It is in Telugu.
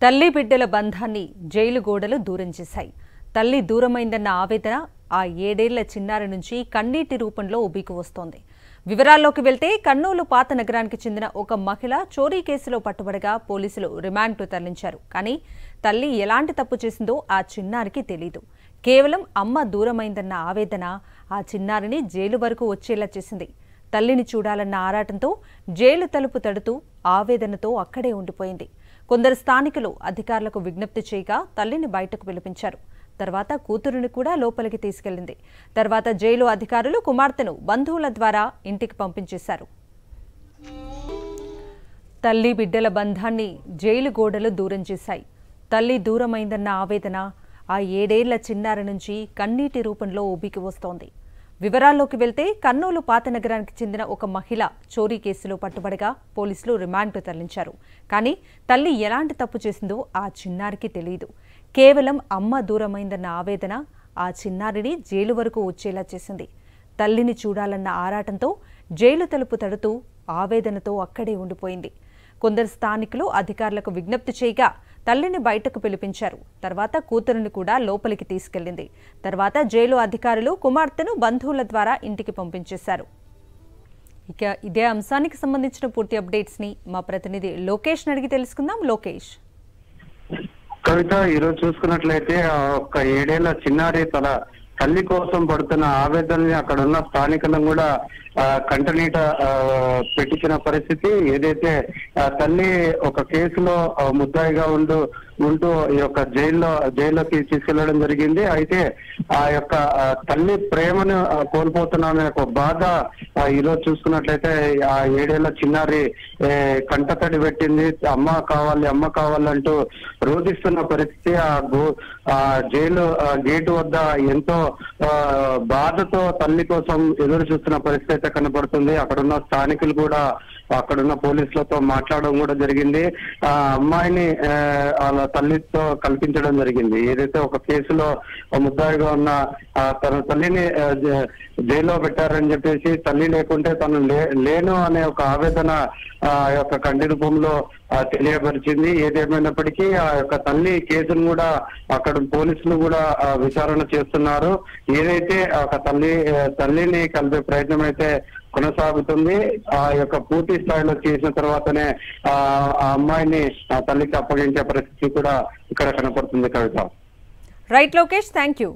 తల్లి బిడ్డల బంధాన్ని జైలు గోడలు దూరం చేశాయి. తల్లి దూరమైందన్న ఆవేదన ఆ 7 ఏళ్ల చిన్నారి నుంచి కన్నీటి రూపంలో ఉబికి వస్తోంది. వివరాల్లోకి వెళ్తే కర్నూలు పాత నగరానికి చెందిన ఒక మహిళ చోరీ కేసులో పట్టుబడగా పోలీసులు రిమాండ్కు తరలించారు. కానీ తల్లి ఎలాంటి తప్పు చేసిందో ఆ చిన్నారికి తెలీదు. కేవలం అమ్మ దూరమైందన్న ఆవేదన ఆ చిన్నారిని జైలు వరకు వచ్చేలా చేసింది. తల్లిని చూడాలన్న ఆరాటంతో జైలు తలుపు తడుతూ ఆవేదనతో అక్కడే ఉండిపోయింది. కొందరు స్థానికులు అధికారులకు విజ్ఞప్తి చేయగా తల్లిని బయటకు పిలిపించారు. తర్వాత కూతురుని కూడా లోపలికి తీసుకెళ్లింది. తర్వాత జైలు అధికారులు కుమార్తెను బంధువుల ద్వారా ఇంటికి పంపించేశారు. తల్లి బిడ్డల బంధాన్ని జైలు గోడలు దూరం చేశాయి. తల్లి దూరమైందన్న ఆవేదన ఆ 7 ఏళ్ల చిన్నారి నుంచి కన్నీటి రూపంలో ఉబికి వస్తోంది. వివరాల్లోకి వెళ్తే కర్నూలు పాత నగరానికి చెందిన ఒక మహిళ చోరీ కేసులో పట్టుబడగా పోలీసులు రిమాండ్కు తరలించారు. కానీ తల్లి ఎలాంటి తప్పు చేసిందో ఆ చిన్నారికి తెలియదు. కేవలం అమ్మ దూరమైందన్న ఆవేదన ఆ చిన్నారిని జైలు వరకు వచ్చేలా చేసింది. తల్లిని చూడాలన్న ఆరాటంతో జైలు తలుపు తడుతూ ఆవేదనతో అక్కడే ఉండిపోయింది. కొందరు స్థానికులు అధికారులకు విజ్ఞప్తి చేయగా తల్లిని బయటకు పిలిపించారు. తర్వాత కూతురుని కూడా లోపలికి తీసుకెళ్లింది. తర్వాత జైలు అధికారులు కుమార్తెను బంధువుల ద్వారా ఇంటికి పంపించేశారు. ఇక ఇదే అంశానికి సంబంధించిన పూర్తి అప్డేట్స్ ని మా ప్రతినిధి లోకేష్ అడిగి తెలుసుకుందాం. లోకేష్, కవిత, ఈరోజు చూసుకున్నట్లయితే ఒక 7 ఏళ్ల చిన్నారి తన తల్లి కోసం పడుతున్న ఆవేదనని అక్కడ ఉన్న స్థానికులను కూడా కంటనీట పెట్టించిన పరిస్థితి. ఏదైతే తల్లి ఒక కేసులో ముద్దాయిగా ఉంటూ ఈ యొక్క జైల్లోకి తీసుకెళ్లడం జరిగింది. అయితే ఆ యొక్క తల్లి ప్రేమను కోల్పోతున్నామనే ఒక బాధ ఈరోజు చూసుకున్నట్లయితే ఆ 7 ఏళ్ల చిన్నారి కంటతడి పెట్టింది. అమ్మ కావాలంటూ రోధిస్తున్న పరిస్థితి. ఆ జైలు గేటు వద్ద ఎంతో బాధతో తల్లి కోసం ఎదురు చూస్తున్న పరిస్థితి అయితే కనపడుతుంది. అక్కడున్న స్థానికులు కూడా అక్కడున్న పోలీసులతో మాట్లాడడం కూడా జరిగింది. ఆ అమ్మాయిని వాళ్ళ తల్లితో కల్పించడం జరిగింది. ఏదైతే ఒక కేసులో ముద్దాయిగా ఉన్న తన తల్లిని జైల్లో పెట్టారని చెప్పేసి, తల్లి లేకుంటే తను లేను అనే ఒక ఆవేదన ఆ యొక్క కంటి రూపంలో తెలియపరిచింది. ఏదేమైనప్పటికీ ఆ యొక్క తల్లి కేసును కూడా అక్కడ పోలీసులు కూడా విచారణ చేస్తున్నారు. ఏదైతే ఒక తల్లిని కలిపే ప్రయత్నం అయితే కొనసాగుతుంది. ఆ యొక్క పూర్తి స్థాయిలో చేసిన తర్వాతనే ఆ అమ్మాయిని ఆ తల్లికి అప్పగించే పరిస్థితి కూడా ఇక్కడ కనపడుతుంది. Kavitha. Right Lokesh, thank you.